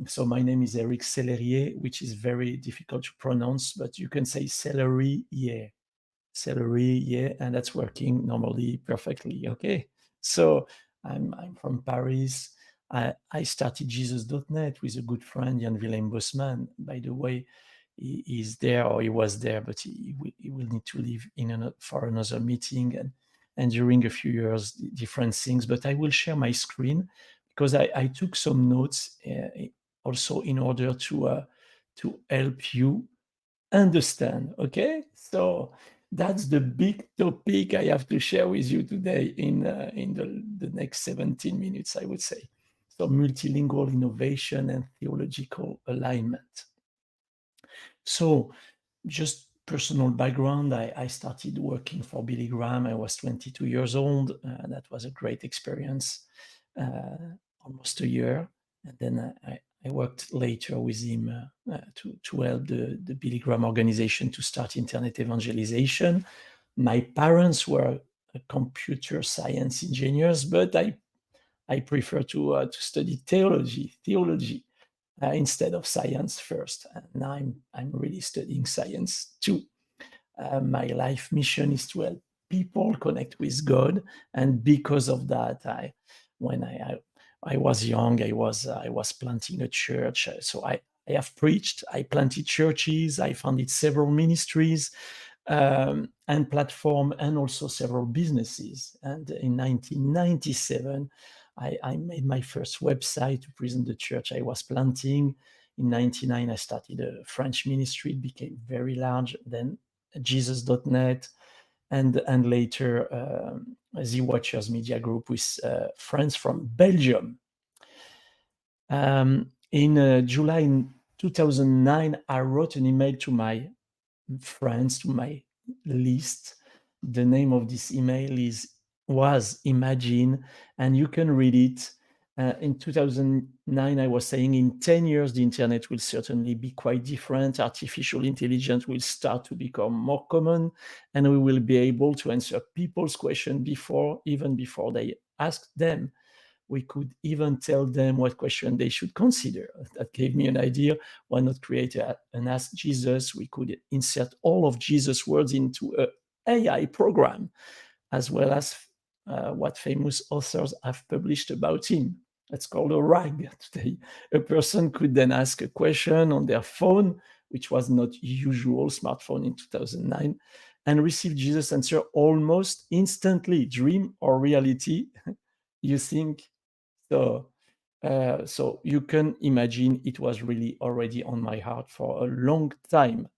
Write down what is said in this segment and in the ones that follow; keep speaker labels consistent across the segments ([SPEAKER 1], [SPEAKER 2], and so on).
[SPEAKER 1] So my name is Eric Célérier, which is very difficult to pronounce, but you can say Célérier. Célérier, and that's working normally perfectly. Okay. So I'm from Paris. I started Jesus.net with a good friend, Jan Willem Bosman. By the way, he's there, or he was there, but he will need to leave for another meeting, and during a few years, different things. But I will share my screen because I took some notes also in order to help you understand. Okay, so that's the big topic I have to share with you today in the next 17 minutes, I would say. So multilingual innovation and theological alignment. So just personal background, I started working for Billy Graham. I was 22 years old. That was a great experience, almost a year. And then I worked later with him to help the Billy Graham organization to start internet evangelization. My parents were computer science engineers, but I prefer to study theology instead of science first. And now I'm really studying science too. My life mission is to help people connect with God, and because of that, when I was young, I was planting a church. So I have preached, I planted churches, I founded several ministries and platform, and also several businesses. And in 1997, I made my first website to present the church I was planting. In 99, I started a French ministry. It became very large. Then Jesus.net, and later the Watchers Media Group with friends from Belgium. In July in 2009, I wrote an email to my friends, to my list. The name of this email was Imagine, and you can read it. In 2009, I was saying in 10 years, the internet will certainly be quite different. Artificial intelligence will start to become more common, and we will be able to answer people's questions even before they ask them. We could even tell them what question they should consider. That gave me an idea. Why not create an Ask Jesus? We could insert all of Jesus' words into an AI program, as well as what famous authors have published about him. It's called a RAG today. A person could then ask a question on their phone, which was not usual smartphone in 2009, and receive Jesus' answer almost instantly. Dream or reality? You think? So you can imagine it was really already on my heart for a long time,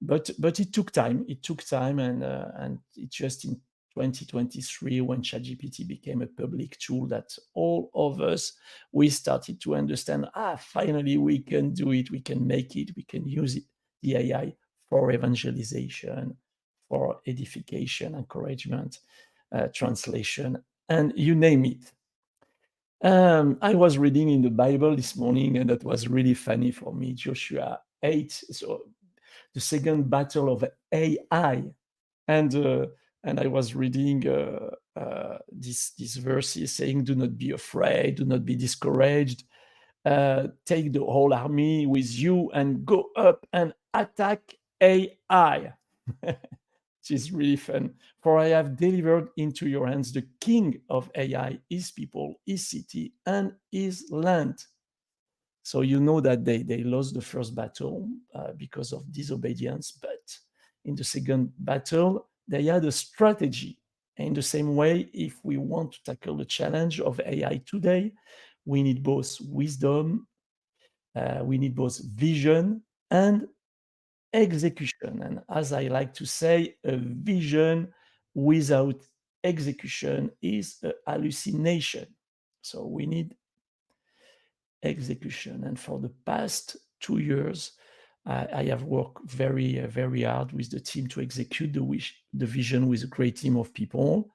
[SPEAKER 1] but it took time. It took time, and it just in 2023, when ChatGPT became a public tool, that all of us, we started to understand. Finally, we can do it. We can make it. We can use it, the AI, for evangelization, for edification, encouragement, translation, and you name it. I was reading in the Bible this morning, and that was really funny for me. Joshua 8, so the second battle of AI, and I was reading this verse is saying, "Do not be afraid, do not be discouraged. Take the whole army with you and go up and attack AI." Which is really fun. "For I have delivered into your hands the king of AI, his people, his city, and his land." So you know that they lost the first battle because of disobedience, but in the second battle, they had a strategy. In the same way, if we want to tackle the challenge of AI today, we need both wisdom, we need both vision and execution. And as I like to say, a vision without execution is a hallucination. So we need execution. And for the past 2 years, I have worked very hard with the team to execute the vision with a great team of people.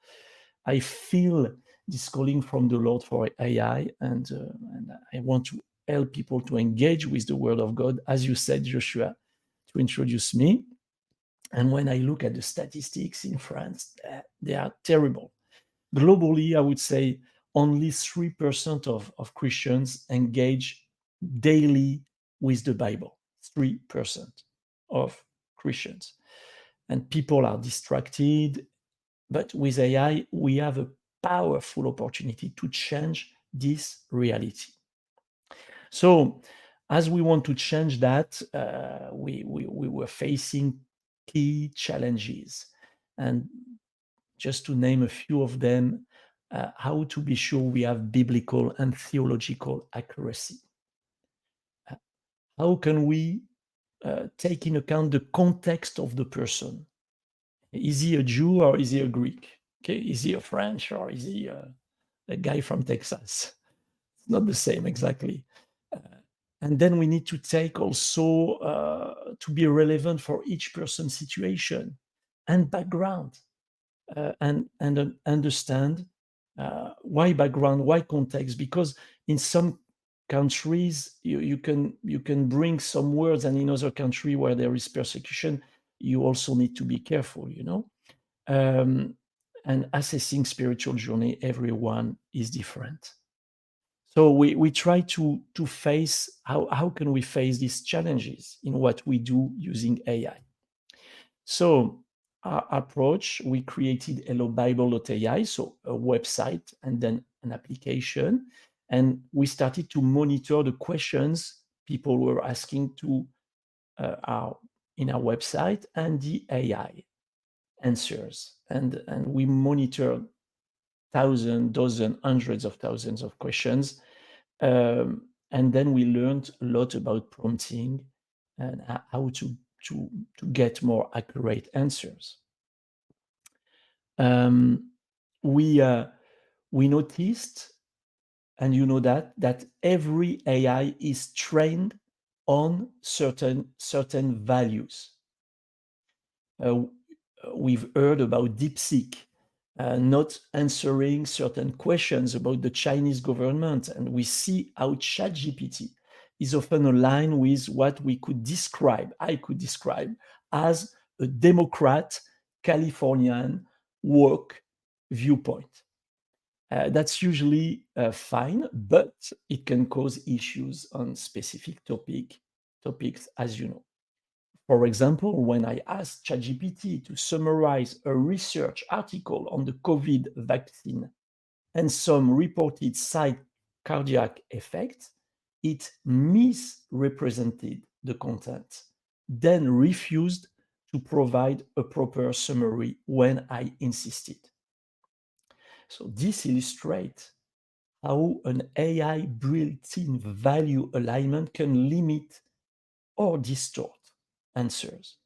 [SPEAKER 1] I feel this calling from the Lord for AI, and I want to help people to engage with the Word of God, as you said, Joshua, to introduce me. And when I look at the statistics in France, they are terrible. Globally, I would say only 3% of Christians engage daily with the Bible, 3% of Christians. And people are distracted. But with AI, we have a powerful opportunity to change this reality. So, as we want to change that, we were facing key challenges. And just to name a few of them, how to be sure we have biblical and theological accuracy. How can we take in account the context of the person? Is he a Jew or is he a Greek? Okay, is he a French or is he a guy from Texas? It's not the same exactly. And then we need to take also to be relevant for each person's situation and background, and understand why background, why context. Because in some countries you can bring some words, and in other country where there is persecution, you also need to be careful, and assessing spiritual journey, everyone is different. So we try to face how can we face these challenges in what we do using AI. So our approach, we created HelloBible.ai, so a website and then an application, and we started to monitor the questions people were asking to in our website and the AI answers, and we monitored thousands, dozens, hundreds of thousands of questions. And then we learned a lot about prompting and how to get more accurate answers. We noticed, and you know that every AI is trained on certain values. We've heard about DeepSeek not answering certain questions about the Chinese government, and we see how ChatGPT is often aligned with what I could describe as a Democrat Californian woke viewpoint. That's usually fine, but it can cause issues on specific topics, as you know. For example, when I asked ChatGPT to summarize a research article on the COVID vaccine and some reported side cardiac effects, it misrepresented the content, then refused to provide a proper summary when I insisted. So this illustrates how an AI built-in value alignment can limit or distort answers.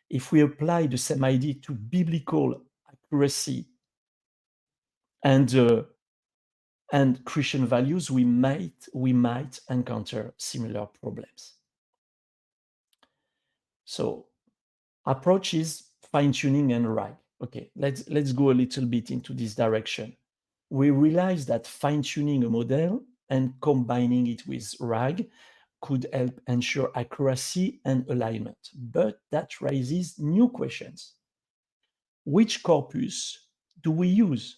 [SPEAKER 1] If we apply the same idea to biblical accuracy and Christian values, we might encounter similar problems. So, approach is fine-tuning and RAG. Okay, let's go a little bit into this direction. We realize that fine-tuning a model and combining it with RAG could help ensure accuracy and alignment, but that raises new questions. Which corpus do we use?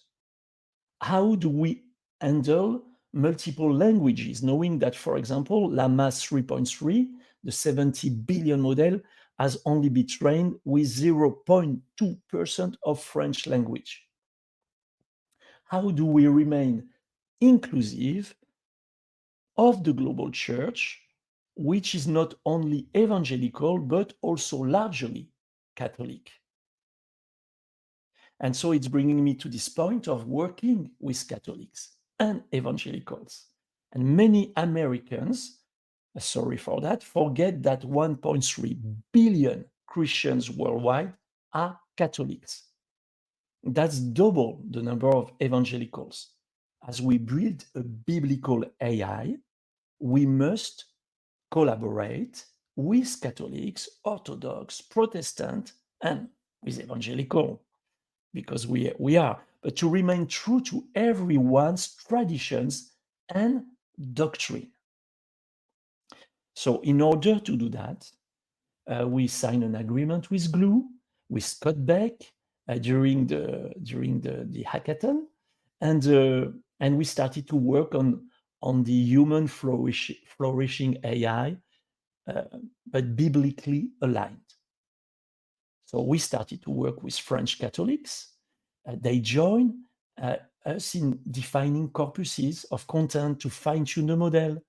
[SPEAKER 1] How do we handle multiple languages, knowing that, for example, Llama 3.3, the 70 billion model, has only been trained with 0.2% of French language? How do we remain inclusive of the global church, which is not only evangelical, but also largely Catholic? And so it's bringing me to this point of working with Catholics and evangelicals. And many Americans, sorry for that, forget that 1.3 billion Christians worldwide are Catholics. That's double the number of evangelicals. As we build a biblical AI, we must collaborate with Catholics, Orthodox, Protestant, and with evangelical, because we are, but to remain true to everyone's traditions and doctrine. So in order to do that, we signed an agreement with Glue, with Scott Beck during the hackathon, and we started to work on on the human flourishing AI, but biblically aligned. So we started to work with French Catholics. They joined us in defining corpuses of content to fine-tune the model.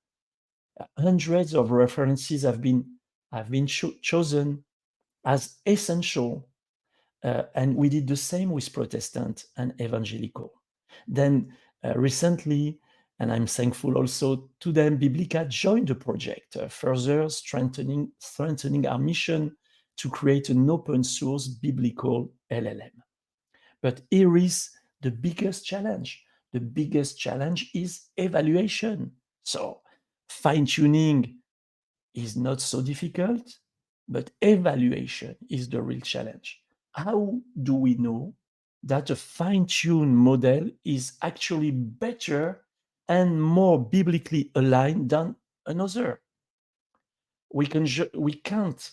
[SPEAKER 1] Hundreds of references have been chosen as essential, and we did the same with Protestant and Evangelical. Then recently, and I'm thankful also to them, Biblica joined the project, further strengthening our mission to create an open source biblical LLM. But here is the biggest challenge. The biggest challenge is evaluation. So fine-tuning is not so difficult, but evaluation is the real challenge. How do we know that a fine-tuned model is actually better and more biblically aligned than another? We can't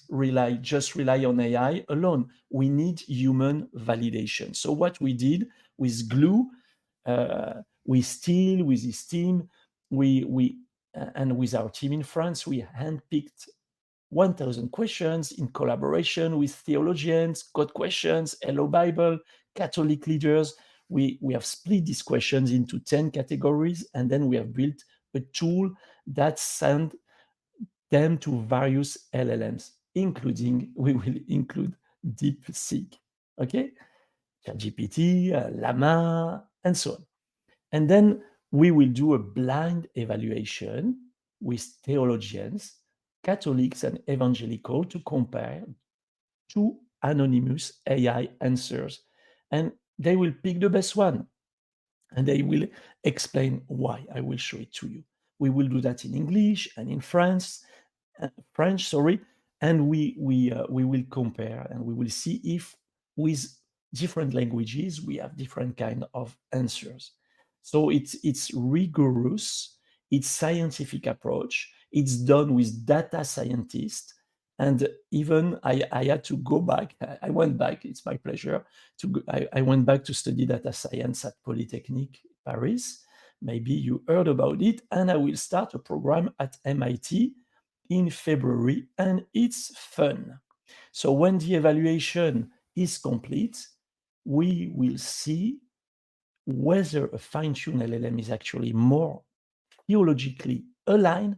[SPEAKER 1] just rely on AI alone. We need human validation. So what we did with Glue, with Steele, with his team, and with our team in France, we handpicked 1,000 questions in collaboration with theologians, code questions, HelloBible, Catholic leaders. We have split these questions into 10 categories, and then we have built a tool that sends them to various LLMs, including, we will include DeepSeek, okay? ChatGPT, Llama, and so on. And then we will do a blind evaluation with theologians, Catholics and Evangelical, to compare two anonymous AI answers. And they will pick the best one. And they will explain why. I will show it to you. We will do that in English and in French, and we will compare, and we will see if with different languages we have different kind of answers. So it's rigorous, it's scientific approach, it's done with data scientists, and even I had to go back. I went back. It's my pleasure to go, I went back to study data science at Polytechnique Paris. Maybe you heard about it, and I will start a program at MIT in February, and it's fun. So when the evaluation is complete, we will see whether a fine-tuned LLM is actually more theologically aligned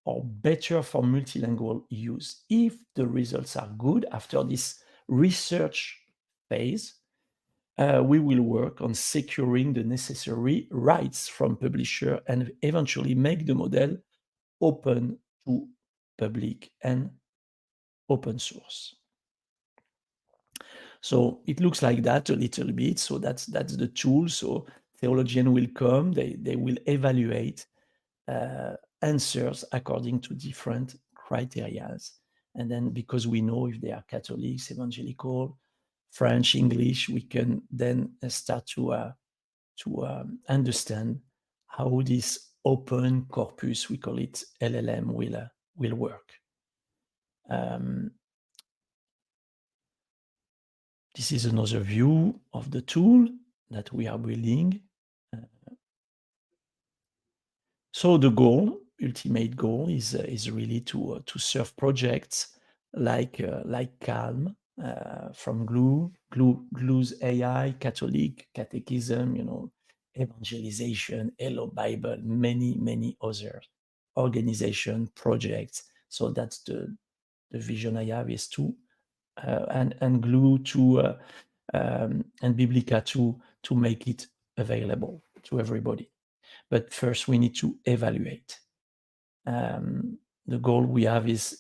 [SPEAKER 1] or better for multilingual use. If the results are good after this research phase, we will work on securing the necessary rights from publisher and eventually make the model open to public and open source. So it looks like that a little bit. So that's the tool. So theologian will come, they will evaluate answers according to different criteria. And then because we know if they are Catholics, Evangelical, French, English, we can then start to understand how this open corpus, we call it LLM, will work. This is another view of the tool that we are building. So the goal, ultimate goal, is really to serve projects like Calm from Glue's AI, Catholic Catechism, evangelization, HelloBible, many other organization projects. So that's the vision I have, is to and Glue to and Biblica to make it available to everybody. But first we need to evaluate. The goal we have is,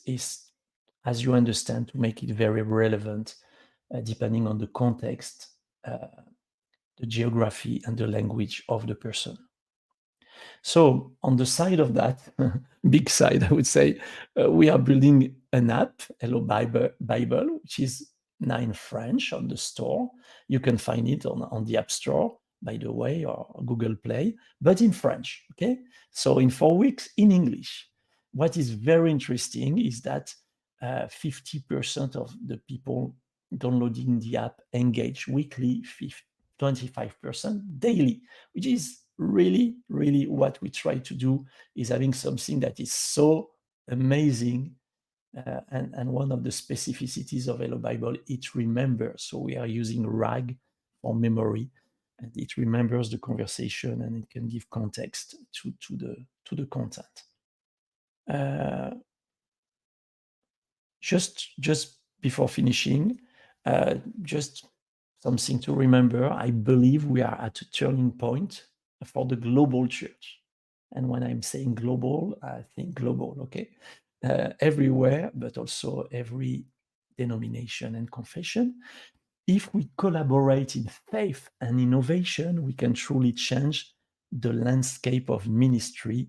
[SPEAKER 1] as you understand, to make it very relevant, depending on the context, the geography, and the language of the person. So on the side of that, big side, I would say, we are building an app, HelloBible, which is now in French on the store. You can find it on the App Store, by the way, or Google Play, but in French, okay? So in 4 weeks, in English. What is very interesting is that 50% of the people downloading the app engage weekly, 25% daily, which is really, really what we try to do is having something that is so amazing. And one of the specificities of HelloBible, it remembers. So we are using RAG for memory, and it remembers the conversation, and it can give context to the content. Just before finishing, just something to remember. I believe we are at a turning point for the global church. And when I'm saying global, I think global, okay? Everywhere, but also every denomination and confession. If we collaborate in faith and innovation, we can truly change the landscape of ministry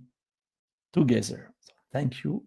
[SPEAKER 1] together. So thank you.